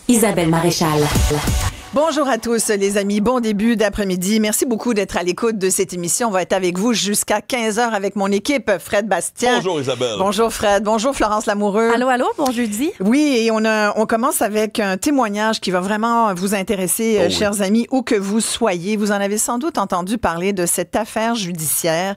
Isabelle Maréchal. Bonjour à tous les amis, bon début d'après-midi. Merci beaucoup d'être à l'écoute de cette émission. On va être avec vous jusqu'à 15h avec mon équipe, Fred Bastien. Bonjour Isabelle. Bonjour Fred, bonjour Florence Lamoureux. Allô, allô, bon jeudi. Oui, et on commence avec un témoignage qui va vraiment vous intéresser, chers amis, où que vous soyez. Vous en avez sans doute entendu parler de cette affaire judiciaire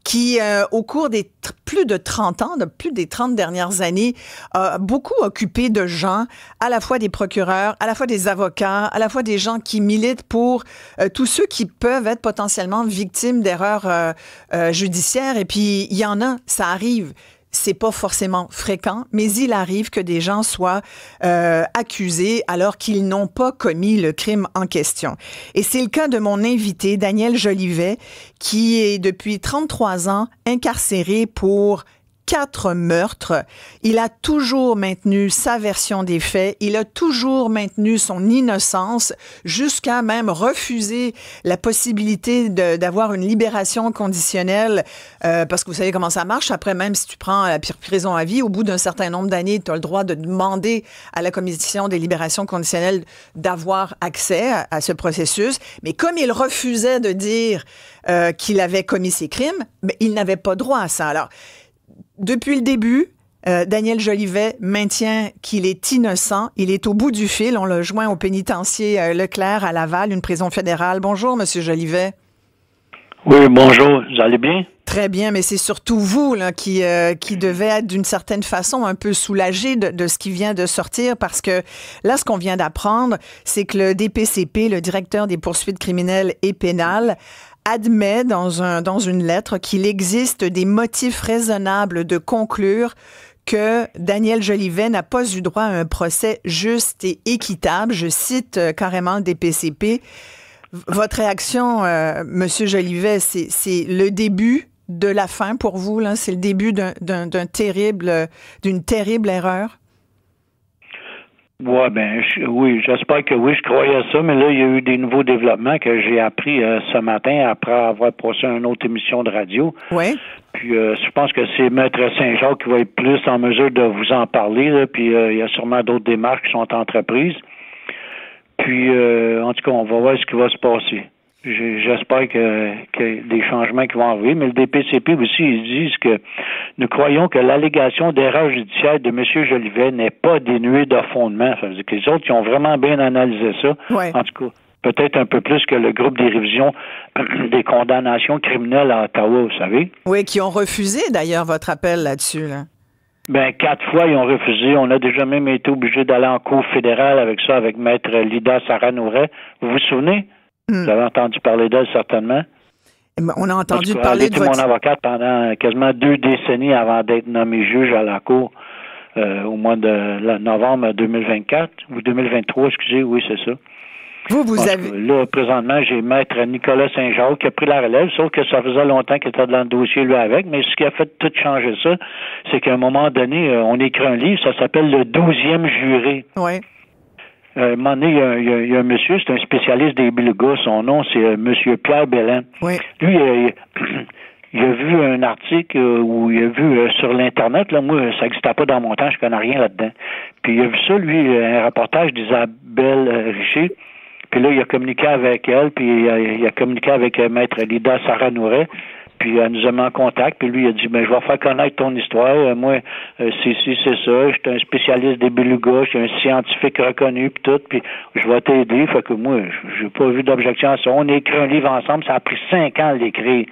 qui, au cours des plus de 30 ans, de plus des 30 dernières années, a beaucoup occupé de gens, à la fois des procureurs, à la fois des avocats, à la fois des gens qui militent pour tous ceux qui peuvent être potentiellement victimes d'erreurs judiciaires. Et puis, il y en a, ça arrive. C'est pas forcément fréquent, mais il arrive que des gens soient accusés alors qu'ils n'ont pas commis le crime en question. Et c'est le cas de mon invité, Daniel Jolivet, qui est depuis 33 ans incarcéré pour 4 meurtres. Il a toujours maintenu sa version des faits. Il a toujours maintenu son innocence jusqu'à même refuser la possibilité d'avoir une libération conditionnelle parce que vous savez comment ça marche. Après, même si tu prends la prison à vie, au bout d'un certain nombre d'années, tu as le droit de demander à la Commission des libérations conditionnelles d'avoir accès à ce processus. Mais comme il refusait de dire qu'il avait commis ces crimes, ben, il n'avait pas droit à ça. Alors, depuis le début, Daniel Jolivet maintient qu'il est innocent. Il est au bout du fil. On l'a joint au pénitencier Leclerc à Laval, une prison fédérale. Bonjour, Monsieur Jolivet. Oui, bonjour. Vous allez bien? Très bien, mais c'est surtout vous là, qui devez être d'une certaine façon un peu soulagé de ce qui vient de sortir parce que là, ce qu'on vient d'apprendre, c'est que le DPCP, le directeur des poursuites criminelles et pénales, admet dans une lettre qu'il existe des motifs raisonnables de conclure que Daniel Jolivet n'a pas eu droit à un procès juste et équitable. Je cite carrément le DPCP. Votre réaction, Monsieur Jolivet, c'est le début de la fin pour vous, là? C'est le début d'une terrible erreur? Ouais, oui, j'espère que oui, je croyais ça, mais là, il y a eu des nouveaux développements que j'ai appris ce matin après avoir passé une autre émission de radio. Oui. Puis je pense que c'est Maître Saint-Jacques qui va être plus en mesure de vous en parler, là, puis il y a sûrement d'autres démarches qui sont entreprises. Puis, en tout cas, on va voir ce qui va se passer. J'espère que des changements qui vont arriver, mais le DPCP aussi, ils disent que nous croyons que l'allégation d'erreur judiciaire de M. Jolivet n'est pas dénuée de fondement. Ça veut dire que les autres, ils ont vraiment bien analysé ça. Ouais. En tout cas, peut-être un peu plus que le groupe des révisions des condamnations criminelles à Ottawa, vous savez. Oui, qui ont refusé d'ailleurs votre appel là-dessus, là. 4 fois, ils ont refusé. On a déjà même été obligé d'aller en cour fédérale avec ça, avec Maître Lida Sarah-Nouret. Vous vous souvenez? Vous avez entendu parler d'elle, certainement. On a entendu parler elle était de votre... mon avocate pendant quasiment 2 décennies avant d'être nommé juge à la cour au mois de novembre 2024, ou 2023, excusez, oui, c'est ça. Vous avez... Là, présentement, j'ai Maître Nicolas Saint-Jacques qui a pris la relève, sauf que ça faisait longtemps qu'il était dans le dossier, lui, avec. Mais ce qui a fait tout changer ça, c'est qu'à un moment donné, on écrit un livre, ça s'appelle « Le 12e juré ». Oui. À un moment donné, il y a un monsieur, c'est un spécialiste des belugas, son nom, c'est Monsieur Pierre Bellin. Oui. Lui, il a vu un article où il a vu sur l'Internet, là, moi, ça n'existait pas dans mon temps, je connais rien là-dedans. Puis il a vu ça, lui, un reportage d'Isabelle Richer. Puis là, il a communiqué avec elle, puis il a communiqué avec Maître Lida Sarah-Nouret. Puis elle nous a mis en contact, puis lui il a dit je vais faire connaître ton histoire. Moi, c'est ça. Je suis un spécialiste des belugas, je suis un scientifique reconnu, puis tout, puis je vais t'aider. Fait que moi, j'ai pas vu d'objection à ça. On a écrit un livre ensemble, ça a pris 5 ans à l'écrire.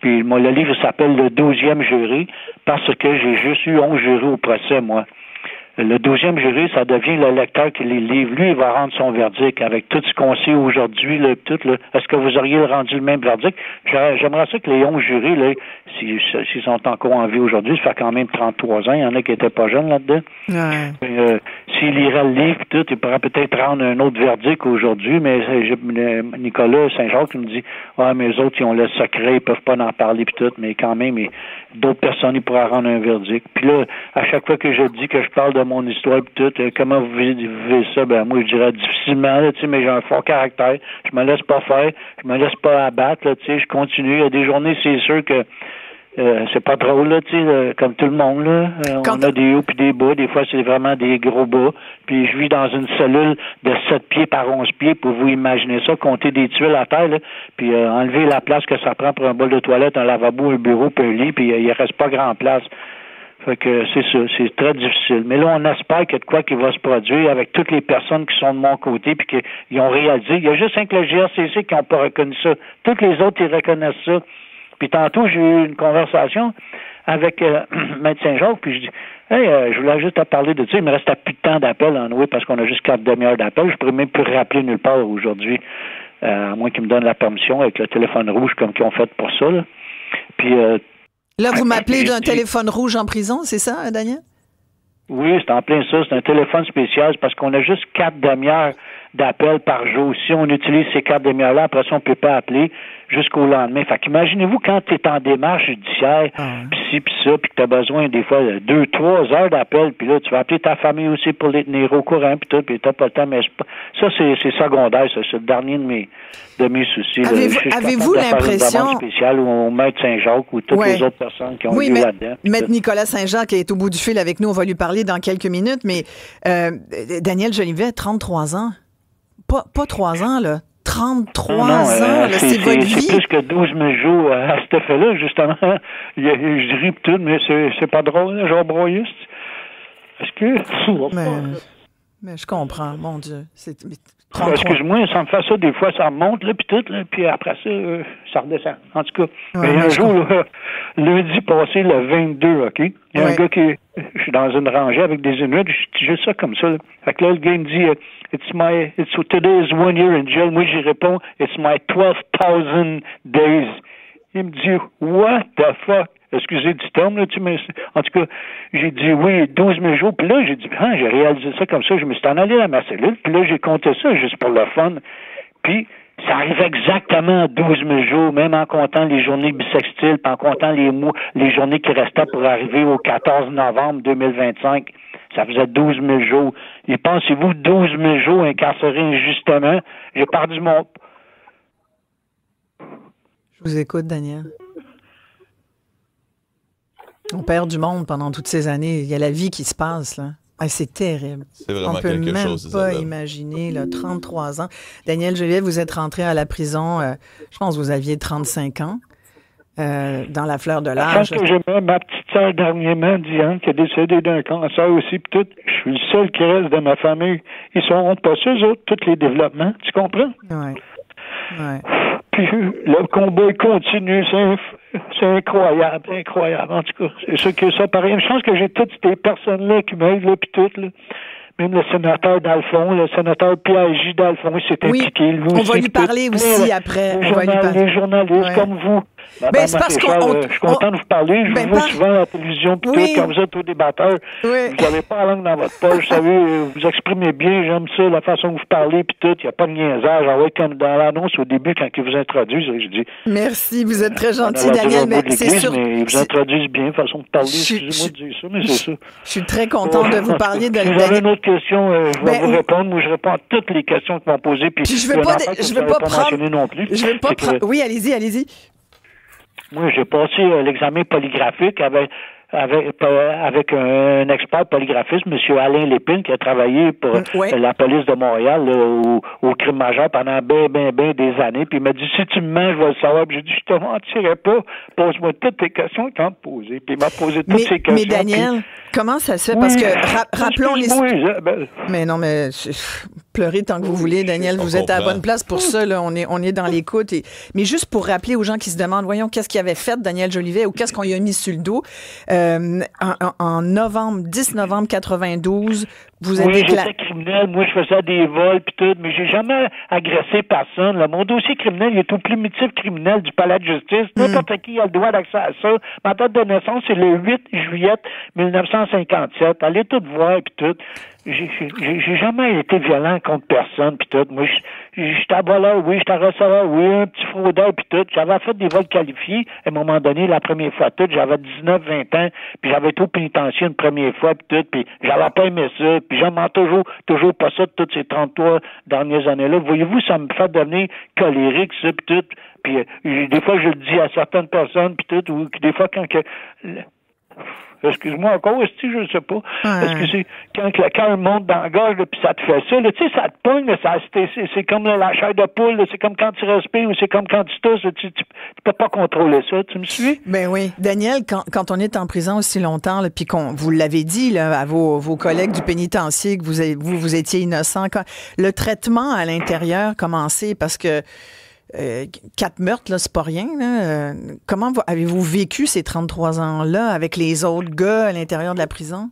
Puis moi, le livre s'appelle Le 12e jury, parce que j'ai juste eu 11 jurés au procès, moi. Le 12e jury, ça devient le lecteur qui les livre. Lui, il va rendre son verdict avec tout ce qu'on sait aujourd'hui, là, tout, là. Est-ce que vous auriez rendu le même verdict? J'aimerais ça que les 11 jurés, là, s'ils sont encore en vie aujourd'hui, ça fait quand même 33 ans, il y en a qui étaient pas jeunes là-dedans. Ouais. S'ils liraient le livre, tout, ils pourraient peut-être rendre un autre verdict aujourd'hui, mais Nicolas Saint-Jacques me dit, mais eux autres, ils ont le secret, ils peuvent pas en parler, puis tout, mais quand même, d'autres personnes, ils pourraient rendre un verdict. Puis là, à chaque fois que je dis que je parle de mon histoire pis tout, comment vous vivez ça? Moi, je dirais difficilement, là, mais j'ai un fort caractère. Je me laisse pas faire, je me laisse pas abattre, là, je continue. Il y a des journées, c'est sûr que c'est pas drôle, là, tu sais, comme tout le monde, là. On a des hauts puis des bas. Des fois, c'est vraiment des gros bas. Puis je vis dans une cellule de 7 pieds par 11 pieds, pour vous imaginer ça, compter des tuiles à terre, là, puis enlever la place que ça prend pour un bol de toilette, un lavabo, un bureau, puis un lit, puis il reste pas grand place. Fait que c'est ça, c'est très difficile. Mais là, on espère qu'il y a de quoi qui va se produire avec toutes les personnes qui sont de mon côté puis qui ont réalisé. Il y a juste un que le GRCC qui n'ont pas reconnu ça. Toutes les autres, ils reconnaissent ça. Puis tantôt, j'ai eu une conversation avec Maître Saint-Jacques, puis je dis, hey, je voulais juste te parler de ça. Il me restait plus de temps d'appel en oui parce qu'on a juste 4 demi-heures d'appel. Je pourrais même plus rappeler nulle part aujourd'hui, à moins qu'ils me donnent la permission avec le téléphone rouge comme qu'ils ont fait pour ça. Là. Puis là, vous m'appelez d'un téléphone rouge en prison, c'est ça, Daniel? Oui, c'est en plein ça. C'est un téléphone spécial parce qu'on a juste 4 demi-heures d'appel par jour. Si on utilise ces 4 demi-heures-là, après ça, on ne peut pas appeler jusqu'au lendemain. Fait qu'imaginez-vous quand tu es en démarche judiciaire, puis ci, puis ça, puis que tu as besoin des fois de 2-3 heures d'appel, puis là, tu vas appeler ta famille aussi pour les tenir au courant, puis tout, puis tu n'as pas le temps. Mais ça, c'est secondaire, ça. C'est le dernier de mes soucis. Avez-vous l'impression... spécial ou au Maître Saint-Jacques ou toutes les autres personnes qui ont eu là-dedans. Maître Nicolas Saint-Jacques est au bout du fil avec nous. On va lui parler dans quelques minutes. Mais Daniel Jolivet, 33 ans. Pas 3 ans, là. 33 ans, là, c'est votre vie. C'est plus que 12 jours à cet effet-là, justement. Je ris tout, mais c'est pas drôle, genre broyiste. Est-ce que... Mais je comprends, mon Dieu. Excuse-moi, ça me fait ça, des fois, ça monte, là, puis tout, là, puis après ça, ça redescend. En tout cas, mais un jour, là, lundi passé, le 22, OK, il y a un gars qui... Je suis dans une rangée avec des Inuits, je dis juste ça comme ça, là. Fait que là, le gars, il me dit, today is 1 year in jail. Moi, j'y réponds, it's my 12,000 days. Il me dit, what the fuck? Excusez du terme, là, en tout cas, j'ai dit oui, 12 000 jours, puis là, j'ai dit, j'ai réalisé ça comme ça, je me suis en allé à ma cellule, puis là, j'ai compté ça juste pour le fun, puis ça arrivait exactement à 12 000 jours, même en comptant les journées bissextiles, puis en comptant les journées qui restaient pour arriver au 14 novembre 2025. Ça faisait 12 000 jours. Et pensez-vous, 12 000 jours incarcérés injustement? J'ai perdu mon... Je vous écoute, Daniel. On perd du monde pendant toutes ces années. Il y a la vie qui se passe, là. Ah, c'est terrible. C'est vraiment on peut quelque même chose, pas imaginer, là, 33 ans. Daniel Jolivet, vous êtes rentré à la prison, je pense que vous aviez 35 ans, dans la fleur de l'âge. Quand j'ai ma petite sœur dernièrement, Diane, qui est décédée d'un cancer aussi, puis tout, je suis le seul qui reste de ma famille. Ils sont pas eux autres, tous les développements, tu comprends? Oui. Ouais. Puis le combat continue, c'est incroyable. En tout cas, c'est ça que ça paraît. Je pense que j'ai toutes ces personnes-là qui m'aident, là, puis toutes, là. Même le sénateur Dalphon, le sénateur Pierre-J. Dalphon, il s'est impliqué, lui aussi. On va lui parler aussi après. Les journalistes comme vous. Ben, c'est parce je suis content de vous parler. Je vous vois souvent à la télévision, puis tout, quand vous êtes au débatteur. Vous n'avez pas la langue dans votre poche, vous savez, vous exprimez bien, j'aime ça, la façon que vous parlez, puis tout. Il n'y a pas de niaisage. Comme dans l'annonce au début, quand ils vous introduisent, je dis... Merci, vous êtes très gentil, Daniel, mais c'est sûr... Mais ils vous introduisent bien, façon de parler. Excusez-moi de dire ça, mais c'est ça. Je suis très contente de vous parler de... Si vous avez une autre question, je vais vous répondre. Moi, je réponds à toutes les questions que m'ont posées. Puis je ne veux pas prendre... non plus. Je veux pas prendre... Oui, allez-y. Moi, j'ai passé l'examen polygraphique avec un expert polygraphiste, M. Alain Lépine, qui a travaillé pour la police de Montréal là, au crime majeur pendant bien des années. Puis il m'a dit, si tu me mens, je vais le savoir. Puis j'ai dit, je te mentirai pas. Pose-moi toutes tes questions quand te poser. Puis il m'a posé toutes ces questions. Mais Daniel, comment ça se fait? Parce que rappelons les... Mais non, mais pleurez tant que vous voulez, Daniel. Vous êtes à la bonne place pour ça. Là. On est dans l'écoute. Mais juste pour rappeler aux gens qui se demandent, voyons, qu'est-ce qu'il avait fait Daniel Jolivet ou qu'est-ce qu'on lui a mis sur le dos? En 10 novembre 92, vous êtes j'étais criminel. Moi, je faisais des vols puis tout, mais j'ai jamais agressé personne. Là. Mon dossier criminel, il est au primitif criminel du palais de justice. N'importe qui a le droit d'accès à ça. Ma date de naissance, c'est le 8 juillet 1957. Allez tout voir puis tout. j'ai jamais été violent contre personne, puis tout. Moi, j'étais voleur, oui, j'étais receveur, oui, un petit fraudeur, puis tout. J'avais fait des vols qualifiés, à un moment donné, la première fois, tout. J'avais 19-20 ans, puis j'avais été au pénitencier une première fois, puis tout, puis j'avais pas aimé ça, puis j'aime toujours pas ça de toutes ces 33 dernières années-là. Voyez-vous, ça me fait devenir colérique, ça, puis tout. Puis des fois, je le dis à certaines personnes, puis tout, ou des fois, quand que... Excuse-moi encore, je ne sais pas. Est-ce que c'est quand le cœur monte dans la gorge, puis ça te fait ça, tu sais, ça te pogne, c'est comme la chair de poule, c'est comme quand tu respires ou c'est comme quand tu tousses, tu peux pas contrôler ça, tu me suis? Ben oui. Daniel, quand on est en prison aussi longtemps, puis vous l'avez dit là, à vos collègues du pénitencier que vous étiez innocent, le traitement à l'intérieur commençait parce que 4 meurtres, là, c'est pas rien. Là. Comment avez-vous vécu ces 33 ans-là avec les autres gars à l'intérieur de la prison?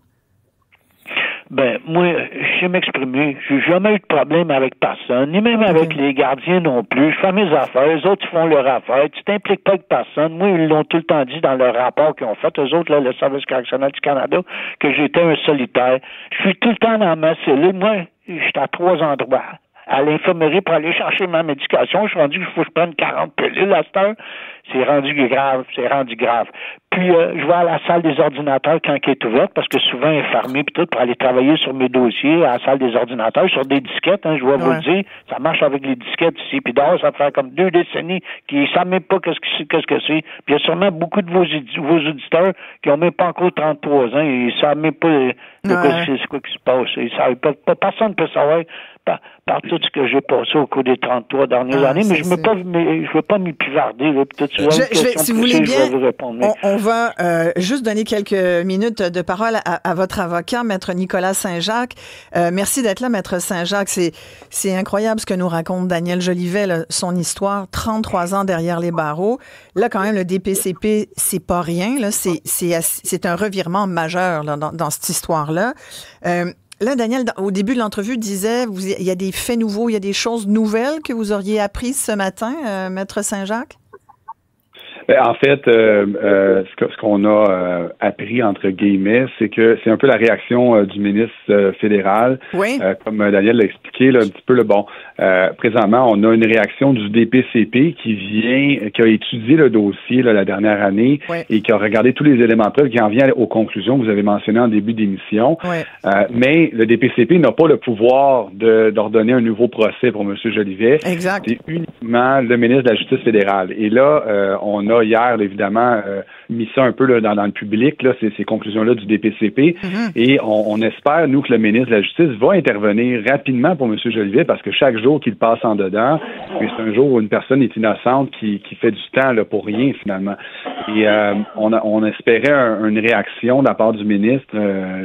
Ben, moi, je sais m'exprimer. J'ai jamais eu de problème avec personne, ni même avec les gardiens non plus. Je fais mes affaires, les autres, ils font leur affaire. Tu t'impliques pas avec personne. Moi, ils l'ont tout le temps dit dans leur rapport qu'ils ont fait. Eux autres, là, le Service correctionnel du Canada, que j'étais un solitaire. Je suis tout le temps dans ma cellule. Moi, j'étais à 3 endroits. À l'infirmerie pour aller chercher ma médication. Je suis rendu qu'il faut que je prenne 40 pilules à cette heure. C'est rendu grave. Puis, je vais à la salle des ordinateurs quand elle est ouverte, parce que souvent, elle est fermée, puis tout, pour aller travailler sur mes dossiers à la salle des ordinateurs, sur des disquettes, je dois vous le dire. Ça marche avec les disquettes ici. Puis dehors, ça fait comme 2 décennies qu'ils ne savent même pas qu'est-ce que c'est. Puis il y a sûrement beaucoup de vos auditeurs qui n'ont même pas encore 33 ans. Ils ne savent même pas c'est quoi qui se passe. Ils savent pas, personne ne peut savoir par tout ce que j'ai passé au cours des 33 dernières années, mais je ne veux pas m'y pivarder. Là, si vous voulez bien, on va juste donner quelques minutes de parole à votre avocat, Maître Nicolas Saint-Jacques. Merci d'être là, Maître Saint-Jacques. C'est incroyable ce que nous raconte Daniel Jolivet, là, son histoire, 33 ans derrière les barreaux. Là, quand même, le DPCP, c'est pas rien. Là, c'est un revirement majeur là, dans cette histoire-là. Là, Daniel, au début de l'entrevue, disait il y a des faits nouveaux, il y a des choses nouvelles que vous auriez apprises ce matin, Maître Saint-Jacques? En fait, ce qu'on a appris, entre guillemets, c'est que c'est un peu la réaction du ministre fédéral. Oui. Comme Daniel l'a expliqué, là, un petit peu, présentement, on a une réaction du DPCP qui a étudié le dossier la dernière année et qui a regardé tous les éléments de preuve, qui en vient aux conclusions que vous avez mentionnées en début d'émission. Mais le DPCP n'a pas le pouvoir d'ordonner un nouveau procès pour M. Jolivet. Exact. C'est uniquement le ministre de la Justice fédérale. Et là, on a hier, évidemment, mis ça un peu là, dans le public, là, ces conclusions-là du DPCP. Et on espère, nous, que le ministre de la Justice va intervenir rapidement pour M. Jolivet, parce que chaque jour qu'il passe en dedans, c'est un jour où une personne est innocente qui fait du temps là, pour rien, finalement. Et on espérait une réaction de la part du ministre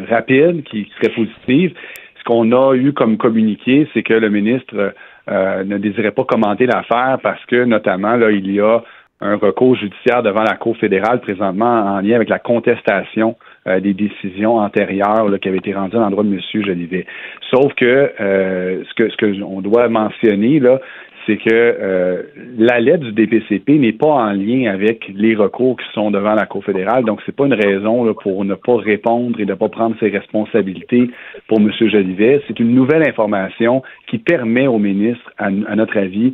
rapide, qui serait positive. Ce qu'on a eu comme communiqué, c'est que le ministre ne désirait pas commenter l'affaire parce que, notamment, là, il y a un recours judiciaire devant la Cour fédérale présentement en lien avec la contestation des décisions antérieures là, qui avaient été rendues à l'endroit de M. Jolivet. Sauf que ce que on doit mentionner, là, c'est que la lettre du DPCP n'est pas en lien avec les recours qui sont devant la Cour fédérale. Donc, c'est pas une raison là, pour ne pas répondre et de ne pas prendre ses responsabilités pour M. Jolivet. C'est une nouvelle information qui permet au ministre, à notre avis,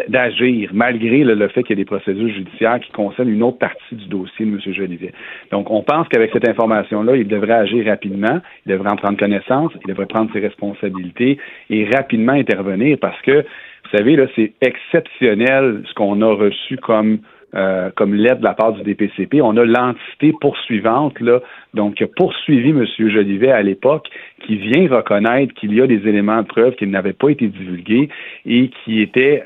d'agir, malgré le fait qu'il y a des procédures judiciaires qui concernent une autre partie du dossier de M. Jolivet. Donc, on pense qu'avec cette information-là, il devrait agir rapidement, il devrait en prendre connaissance, il devrait prendre ses responsabilités et rapidement intervenir parce que vous savez, là, c'est exceptionnel ce qu'on a reçu comme lettre de la part du DPCP. On a l'entité poursuivante, là, donc qui a poursuivi M. Jolivet à l'époque, qui vient reconnaître qu'il y a des éléments de preuve qui n'avaient pas été divulgués et qui étaient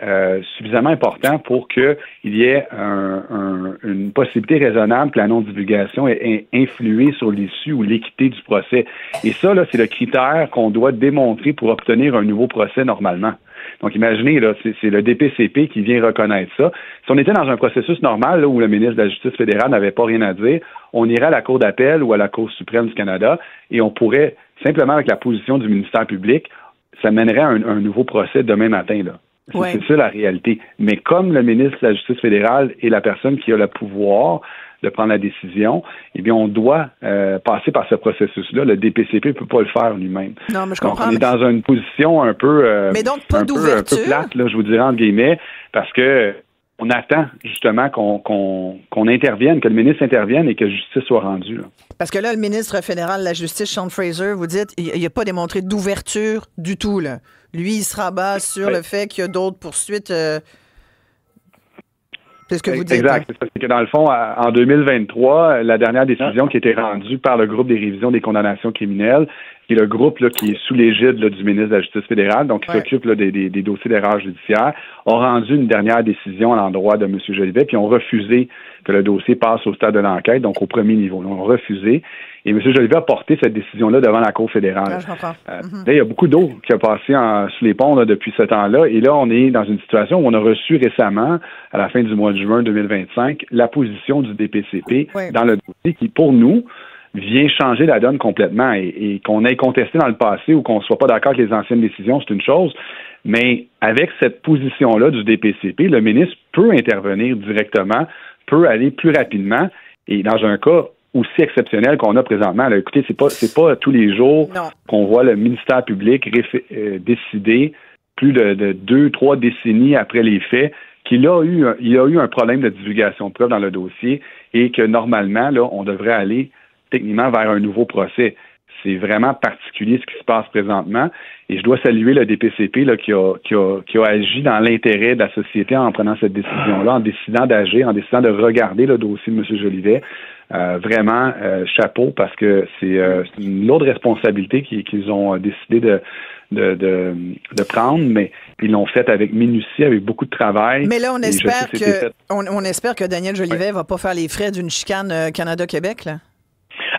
suffisamment importants pour qu'il y ait une possibilité raisonnable que la non-divulgation ait influé sur l'issue ou l'équité du procès. Et ça, là, c'est le critère qu'on doit démontrer pour obtenir un nouveau procès normalement. Donc, imaginez, là, c'est le DPCP qui vient reconnaître ça. Si on était dans un processus normal, là, où le ministre de la Justice fédérale n'avait pas rien à dire, on irait à la Cour d'appel ou à la Cour suprême du Canada et on pourrait, simplement avec la position du ministère public, ça mènerait à un nouveau procès demain matin, là. C'est ça la réalité. Mais comme le ministre de la Justice fédérale est la personne qui a le pouvoir de prendre la décision, eh bien, on doit passer par ce processus-là. Le DPCP ne peut pas le faire lui-même. Non, mais je comprends. Donc, on est dans une position un peu, mais donc, pas un peu plate, là, je vous dirais, entre guillemets, parce que on attend justement qu'on intervienne, que le ministre intervienne et que justice soit rendue. Là. Parce que là, le ministre fédéral de la Justice, Sean Fraser, vous dites, il n'a pas démontré d'ouverture du tout. Là. Lui, il se rabat sur le fait qu'il y a d'autres poursuites. C'est ce que vous dites. Exact. Hein? C'est que dans le fond, en 2023, la dernière décision qui a été rendue par le groupe des révisions des condamnations criminelles, qui est le groupe là, qui est sous l'égide là, du ministre de la Justice fédérale, donc qui s'occupe là, des dossiers d'erreur judiciaire, a rendu une dernière décision à l'endroit de M. Jolivet, puis ont refusé que le dossier passe au stade de l'enquête, donc au premier niveau. Ils ont refusé. Et M. Jolivet a porté cette décision-là devant la Cour fédérale. Là, il y a beaucoup d'eau qui a passé sous les ponts là, depuis ce temps-là. Et là, on est dans une situation où on a reçu récemment, à la fin du mois de juin 2025, la position du DPCP dans le dossier qui, pour nous, vient changer la donne complètement. Et qu'on ait contesté dans le passé ou qu'on ne soit pas d'accord avec les anciennes décisions, c'est une chose. Mais avec cette position-là du DPCP, le ministre peut intervenir directement, peut aller plus rapidement. Et dans un cas aussi exceptionnel qu'on a présentement, là, écoutez, c'est pas tous les jours qu'on voit le ministère public décider plus de 2-3 décennies après les faits qu'il a eu un problème de divulgation de preuves dans le dossier et que normalement, là, on devrait aller techniquement vers un nouveau procès. C'est vraiment particulier ce qui se passe présentement. Et je dois saluer le DPCP là, qui a agi dans l'intérêt de la société en prenant cette décision-là, en décidant d'agir, en décidant de regarder le dossier de M. Jolivet. Vraiment, chapeau, parce que c'est une lourde responsabilité qu'ils ont décidé de prendre, mais ils l'ont fait avec minutie, avec beaucoup de travail. Mais là, on espère que Daniel Jolivet va pas faire les frais d'une chicane Canada-Québec, là.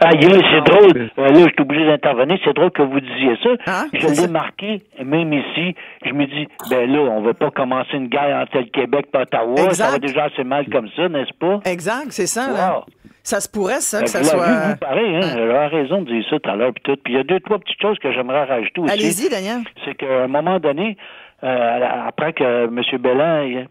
C'est drôle. Là, je suis obligé d'intervenir. C'est drôle que vous disiez ça. Je l'ai marqué, même ici. Je me dis, là, on ne va pas commencer une guerre entre le Québec et Ottawa. Exact. Ça va déjà assez mal comme ça, n'est-ce pas? Exact, c'est ça. Wow. Là. Ça se pourrait, ça, que ça soit... Vous, pareil, hein? J'avais raison de dire ça tout à l'heure. Puis il y a 2-3 petites choses que j'aimerais rajouter aussi. Allez-y, Daniel. C'est qu'à un moment donné, après que M.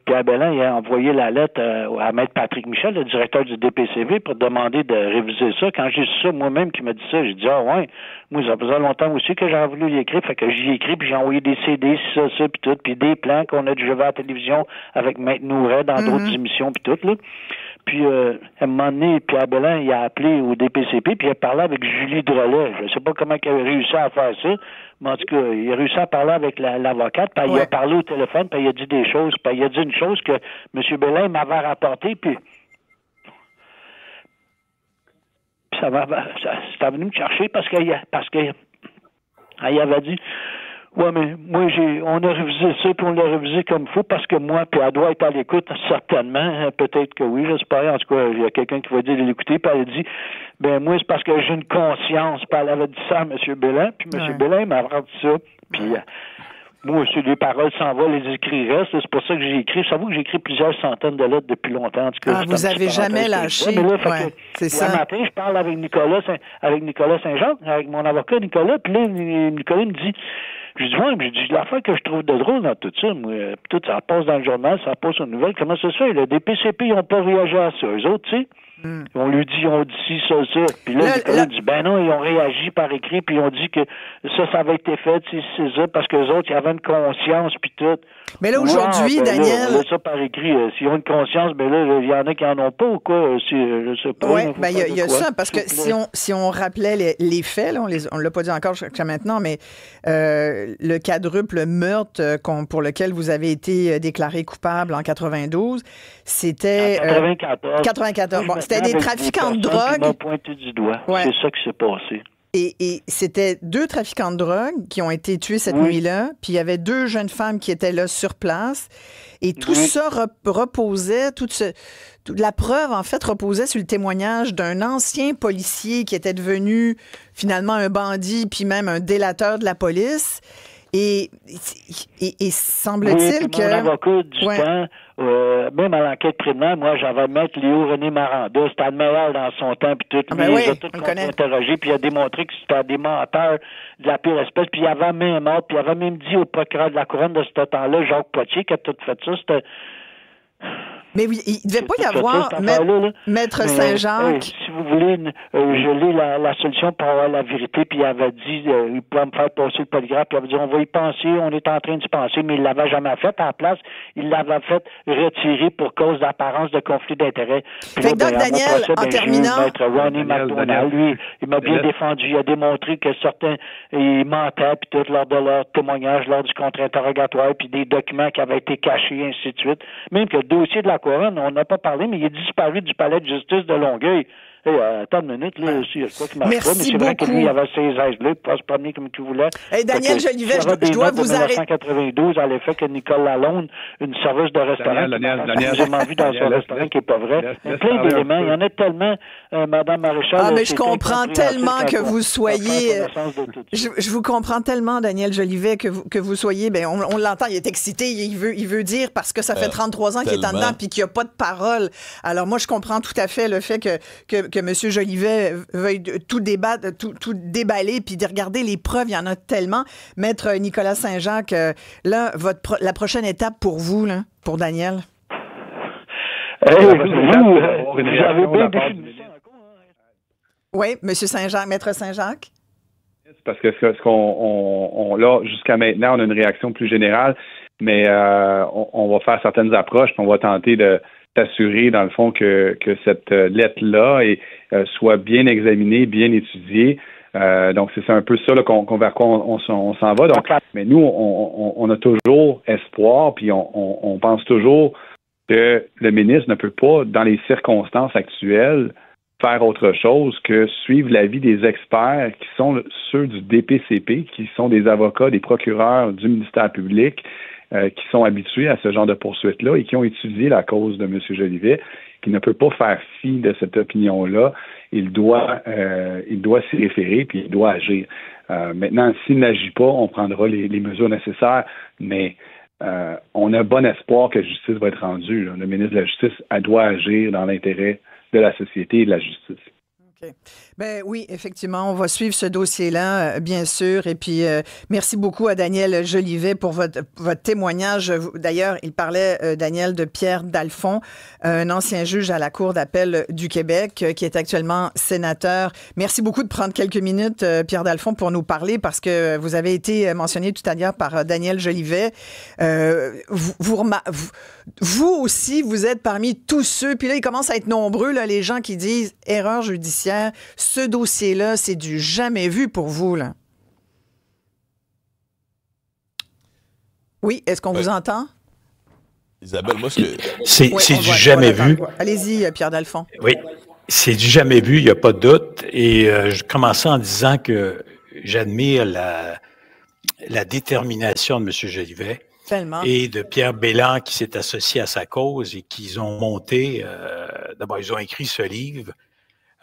Pierre Bellin a envoyé la lettre à Maître Patrick Michel, le directeur du DPCV, pour demander de réviser ça. Quand j'ai su ça, moi-même qui m'a dit ça, j'ai dit, moi, ça faisait longtemps aussi que j'avais voulu y écrire, fait que j'y ai écrit, puis j'ai envoyé des CD, ça, puis tout, puis des plans qu'on a déjà vu à la télévision avec Maître Nouret dans d'autres émissions, puis tout, là. Puis, à un moment donné, Pierre Bellin, il a appelé au DPCP, puis il a parlé avec Julie Drolet. Je ne sais pas comment il a réussi à faire ça, mais en tout cas, il a réussi à parler avec l'avocate, puis il a parlé au téléphone, puis il a dit des choses, puis il a dit une chose que M. Bellin m'avait rapportée, puis ça venu me chercher parce qu'il avait dit, mais moi, on a révisé ça, puis on l'a révisé comme il faut, parce que moi, puis elle doit être à l'écoute, certainement, peut-être que oui, j'espère, en tout cas, il y a quelqu'un qui va dire de l'écouter, puis elle a dit, moi, c'est parce que j'ai une conscience, puis elle avait dit ça à M. Bellin, puis M. Bellin m'a dit ça, puis moi, si les paroles s'en vont, les écrits restent, c'est pour ça que j'ai écrit, j'avoue que j'ai écrit plusieurs centaines de lettres depuis longtemps, en tout cas. Vous avez jamais lâché. C'est ça. Le matin, je parle avec Nicolas Saint-Jean, avec mon avocat Nicolas, puis là, Nicolas me dit, je dis, l'affaire que je trouve de drôle dans tout ça, moi, tout ça passe dans le journal, ça passe aux nouvelles, comment ça se fait? Le DPCP, ils n'ont pas réagi à ça. Eux autres, tu sais, on lui dit, on dit ci, ça. Puis là, Nicolas dit, non, ils ont réagi par écrit, puis ils ont dit que ça avait été fait, c'est ça, parce que les autres, ils avaient une conscience, puis tout. Mais là, aujourd'hui, Daniel... Là, ça par écrit, s'ils ont une conscience, là, il y en a qui n'en ont pas, ou quoi? Je sais pas. Oui, il y a ça, parce que si on rappelait les faits, là, on ne l'a pas dit encore jusqu'à maintenant, mais le quadruple meurtre pour lequel vous avez été déclaré coupable en 92, c'était... 94. Bon, c'était des trafiquants de drogue. Ils m'ont pointé du doigt. Ouais. C'est ça qui s'est passé. Et c'était 2 trafiquants de drogue qui ont été tués cette nuit-là, puis il y avait 2 jeunes femmes qui étaient là sur place, et tout ça reposait, toute la preuve, en fait, reposait sur le témoignage d'un ancien policier qui était devenu finalement un bandit, puis même un délateur de la police. Et semble-t-il que... Mon avocat du temps, même à l'enquête préliminaire, moi, j'avais maître Léo-René Maranda, c'était le meilleur dans son temps, puis tout. Il les a tous interrogés, puis il a démontré que c'était des menteurs de la pire espèce, puis il avait même mort, puis il avait même dit au procureur de la Couronne de ce temps-là, Jacques Poitier, qui a tout fait ça, c'était... Mais oui, il ne devait pas y Tout avoir ça, cette affaire-là, Maître mais, Saint-Jacques. si vous voulez, geler la solution pour avoir la vérité, puis il avait dit, il pouvait me faire passer le polygraphe, puis il avait dit, on va y penser, on est en train d'y penser, mais il l'avait jamais fait. À la place, il l'avait fait retirer pour cause d'apparence de conflit d'intérêts. Puis Fait là, que donc, Daniel, en terminant... Maître Ronnie McDonald, lui, il m'a bien défendu. Il a démontré que certains, ils mentaient, puis tout, lors de leur témoignage, lors du contre-interrogatoire, puis des documents qui avaient été cachés, ainsi de suite. Même que le dossier de la couronne, on n'a pas parlé, mais il est disparu du palais de justice de Longueuil. Hey, attends une minute, là, aussi, il y a quoi qui marche pas, mais c'est vrai que lui, il avait ses aises bleus, il peut se promener comme il voulait. Hey, Daniel Jolivet, je dois vous arrêter. En 1992, à l'effet que Nicole Lalonde, une serveuse de restaurant, j'ai vu dans son restaurant qui n'est pas vrai. Plein d'éléments, il y en a tellement, Madame Maréchal. Ah, mais je comprends tellement que vous soyez... Je vous comprends tellement, Daniel Jolivet, que vous soyez... Ben, on l'entend, il est excité, il veut dire, parce que ça fait 33 ans qu'il est en dedans, puis qu'il n'y a pas de parole. Alors moi, je comprends tout à fait le fait que M. Jolivet veuille tout débattre, tout déballer, puis de regarder les preuves, il y en a tellement. Maître Nicolas Saint-Jacques, là, la prochaine étape pour vous, là, pour Daniel? Vous avez bien défini ça. Oui, M. Saint-Jacques, Maître Saint-Jacques? Parce que ce qu'on là, jusqu'à maintenant, on a une réaction plus générale, mais on va faire certaines approches, puis on va tenter de s'assurer, dans le fond, que cette lettre-là soit bien examinée, bien étudiée. Donc, c'est un peu ça là, vers quoi on s'en va. Donc, mais nous, on a toujours espoir, puis on pense toujours que le ministre ne peut pas, dans les circonstances actuelles, faire autre chose que suivre l'avis des experts qui sont ceux du DPCP, qui sont des avocats, des procureurs du ministère public, qui sont habitués à ce genre de poursuites-là et qui ont étudié la cause de M. Jolivet, qui ne peut pas faire fi de cette opinion-là. Il doit s'y référer, puis il doit agir. Maintenant, s'il n'agit pas, on prendra les mesures nécessaires, mais on a bon espoir que la justice va être rendue. Là. Le ministre de la Justice doit agir dans l'intérêt de la société et de la justice. Okay. Ben oui, effectivement, on va suivre ce dossier-là, bien sûr. Et puis, merci beaucoup à Daniel Jolivet pour votre témoignage. D'ailleurs, il parlait, Daniel, de Pierre Dalphond, un ancien juge à la Cour d'appel du Québec, qui est actuellement sénateur. Merci beaucoup de prendre quelques minutes, Pierre Dalphond, pour nous parler, parce que vous avez été mentionné tout à l'heure par Daniel Jolivet. Vous aussi, vous êtes parmi tous ceux, puis là, ils commencent à être nombreux, là, les gens qui disent « erreur judiciaire ». Ce dossier-là, c'est du jamais vu pour vous, là. Oui, est-ce qu'on vous entend? Isabelle, moi, c'est du jamais vu. Allez-y, Pierre Dalphond. Oui, c'est du jamais vu, il n'y a pas de doute. Et je commençais en disant que j'admire la détermination de M. Jolivet. Tellement. Et de Pierre Bélan qui s'est associé à sa cause et qu'ils ont monté, d'abord ils ont écrit ce livre.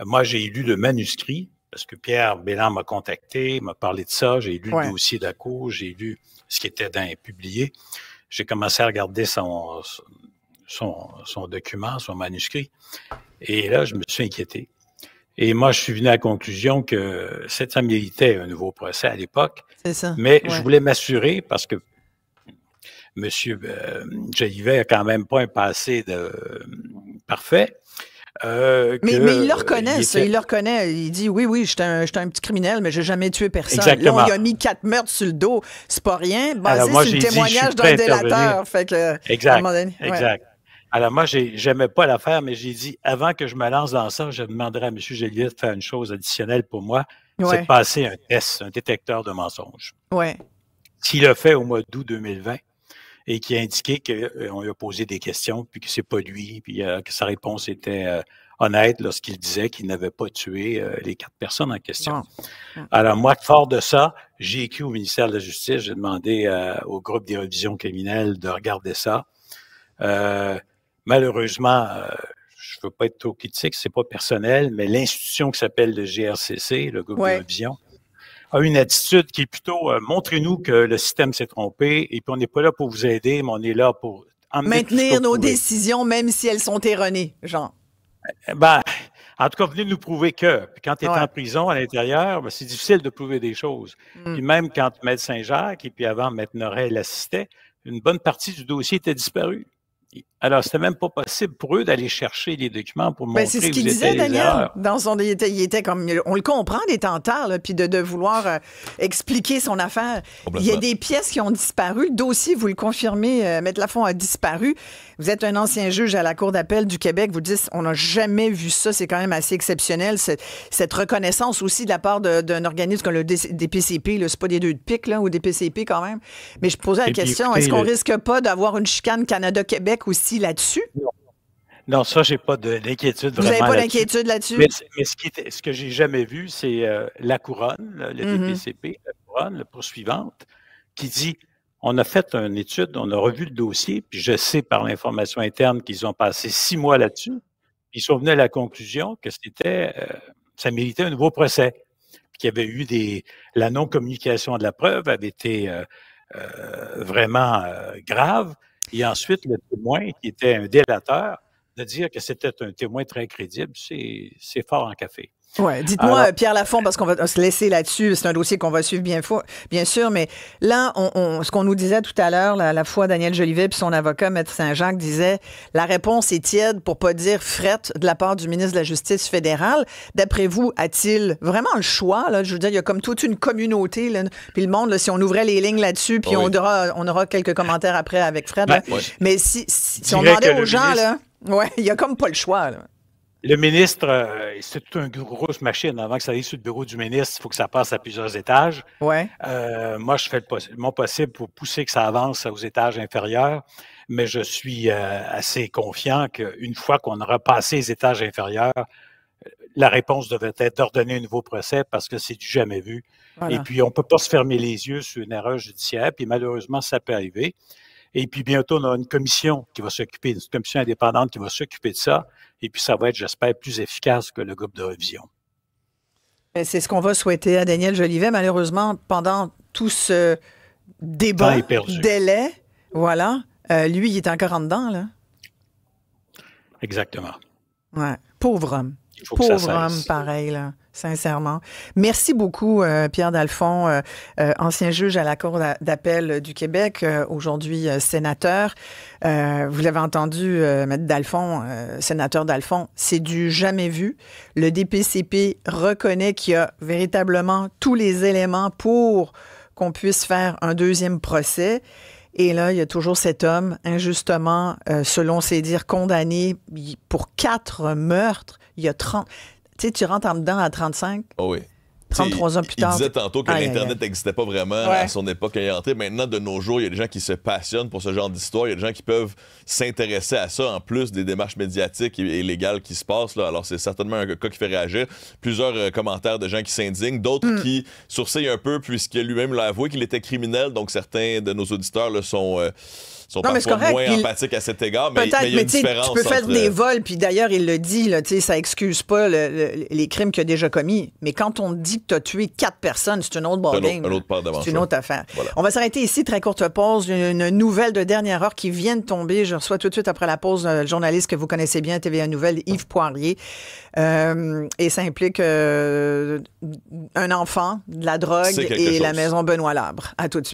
Moi j'ai lu le manuscrit parce que Pierre Bélan m'a contacté, m'a parlé de ça, j'ai lu le dossier de la cour, j'ai lu ce qui était publié. J'ai commencé à regarder son document, son manuscrit et là je me suis inquiété. Et moi je suis venu à la conclusion que ça méritait un nouveau procès à l'époque. C'est ça. Mais je voulais m'assurer parce que Monsieur Jolivet a quand même pas un passé parfait. Mais il le reconnaît, il le reconnaît. Il dit oui, j'étais un petit criminel, mais j'ai jamais tué personne. Exactement. Là, on lui a mis 4 meurtres sur le dos. C'est pas rien. Basé sur le témoignage d'un délateur. Fait que, exact. Alors moi, j'aimais pas l'affaire, mais j'ai dit, avant que je me lance dans ça, je demanderais à M. Jolivet de faire une chose additionnelle pour moi, c'est de passer un test, un détecteur de mensonges. Ouais. S'il l'a fait au mois d'août 2020, et qui a indiqué qu'on lui a posé des questions, puis que c'est pas lui, puis que sa réponse était honnête lorsqu'il disait qu'il n'avait pas tué les 4 personnes en question. Alors moi, fort de ça, j'ai écrit au ministère de la Justice, j'ai demandé au groupe des révisions criminelles de regarder ça. Malheureusement, je veux pas être trop critique, c'est pas personnel, mais l'institution qui s'appelle le GRCC, le groupe de révision, a une attitude qui est plutôt montrez-nous que le système s'est trompé et puis on n'est pas là pour vous aider, mais on est là pour maintenir nos décisions, même si elles sont erronées, genre. Ben, en tout cas, venez nous prouver que. Puis quand tu es en prison à l'intérieur, ben, c'est difficile de prouver des choses. Puis même quand Maître Saint-Jacques et puis avant Maître Norel l'assistait, une bonne partie du dossier était disparue. Alors, c'était même pas possible pour eux d'aller chercher les documents pour montrer c'est ce qu'il où disait, étaient les Daniel. erreurs. Il était comme, on le comprend, des tentards, puis de vouloir expliquer son affaire. Il y a des pièces qui ont disparu. Le dossier, vous le confirmez, Maître Lafont a disparu. Vous êtes un ancien juge à la Cour d'appel du Québec. Vous dites, on n'a jamais vu ça. C'est quand même assez exceptionnel. Cette reconnaissance aussi de la part d'un organisme comme le DPCP. C'est pas des deux de pique, là, au DPCP quand même. Mais je posais la question, est-ce qu'on risque pas d'avoir une chicane Canada-Québec aussi là-dessus? Non, ça, j'ai pas d'inquiétude vraiment. Vous n'avez pas là-dessus. d'inquiétude là-dessus? Mais ce que j'ai jamais vu, c'est la Couronne, le DPCP, la Couronne, la poursuivante, qui dit on a fait une étude, on a revu le dossier, puis je sais par l'information interne qu'ils ont passé 6 mois là-dessus. Ils sont venus à la conclusion que ça méritait un nouveau procès, puis qu'il y avait eu la non-communication de la preuve avait été vraiment grave. Et ensuite, le témoin, qui était un délateur, de dire que c'était un témoin très crédible, c'est fort en café. Oui, dites-moi, Pierre Lafont, parce qu'on va se laisser là-dessus, c'est un dossier qu'on va suivre bien sûr, mais là, ce qu'on nous disait tout à l'heure, la fois Daniel Jolivet puis son avocat, Maître Saint-Jacques, disait la réponse est tiède, pour pas dire frette, de la part du ministre de la Justice fédérale. D'après vous, a-t-il vraiment le choix? Là? Je veux dire, il y a comme toute une communauté, là, puis le monde, là, si on ouvrait les lignes là-dessus, puis on aura quelques commentaires après avec Fred, là. Mais si on demandait aux gens, là, il y a comme pas le choix, là. Le ministre, c'est toute une grosse machine. Avant que ça aille sur le bureau du ministre, il faut que ça passe à plusieurs étages. Ouais. Moi, je fais mon possible pour pousser que ça avance aux étages inférieurs, mais je suis assez confiant qu'une fois qu'on aura passé les étages inférieurs, la réponse devrait être d'ordonner un nouveau procès parce que c'est du jamais vu. Voilà. Et puis, on ne peut pas se fermer les yeux sur une erreur judiciaire, puis malheureusement, ça peut arriver. Et puis, bientôt, on a une commission qui va s'occuper, une commission indépendante qui va s'occuper de ça. Et puis, ça va être, j'espère, plus efficace que le groupe de révision. C'est ce qu'on va souhaiter à Daniel Jolivet. Malheureusement, pendant tout ce débat, délai, voilà, lui, il est encore en dedans, là. Exactement. Ouais. Pauvre homme. Pauvre homme, pareil, là, sincèrement. Merci beaucoup, Pierre Dalphond, ancien juge à la Cour d'appel du Québec, aujourd'hui sénateur. Vous l'avez entendu, Maître Dalphond, sénateur Dalphond, c'est du jamais vu. Le DPCP reconnaît qu'il y a véritablement tous les éléments pour qu'on puisse faire un deuxième procès. Et là, il y a toujours cet homme, injustement, selon ses dires, condamné pour 4 meurtres. Il y a 30... Tu sais, tu rentres en dedans à 35. Oh oui. 33 ans plus tard. Il disait tantôt que l'Internet n'existait pas vraiment à son époque quand il est entré. Maintenant, de nos jours, il y a des gens qui se passionnent pour ce genre d'histoire. Il y a des gens qui peuvent s'intéresser à ça, en plus des démarches médiatiques et légales qui se passent. Là. Alors, c'est certainement un cas qui fait réagir. Plusieurs commentaires de gens qui s'indignent, d'autres qui sourcillent un peu, puisqu'il lui-même l'a avoué qu'il était criminel. Donc, certains de nos auditeurs là, sont parfois moins empathiques à cet égard, mais il y a une différence. Tu peux faire des vols, puis d'ailleurs, il le dit, là, ça excuse pas les crimes qu'il a déjà commis. Mais quand on dit que tu as tué 4 personnes, c'est une autre ballgame. C'est une autre affaire. Voilà. On va s'arrêter ici, très courte pause. Une nouvelle de dernière heure qui vient de tomber. Je reçois tout de suite après la pause le journaliste que vous connaissez bien, TVA Nouvelles, Yves Poirier. Et ça implique un enfant, de la drogue et la maison Benoît Labre. À tout de suite.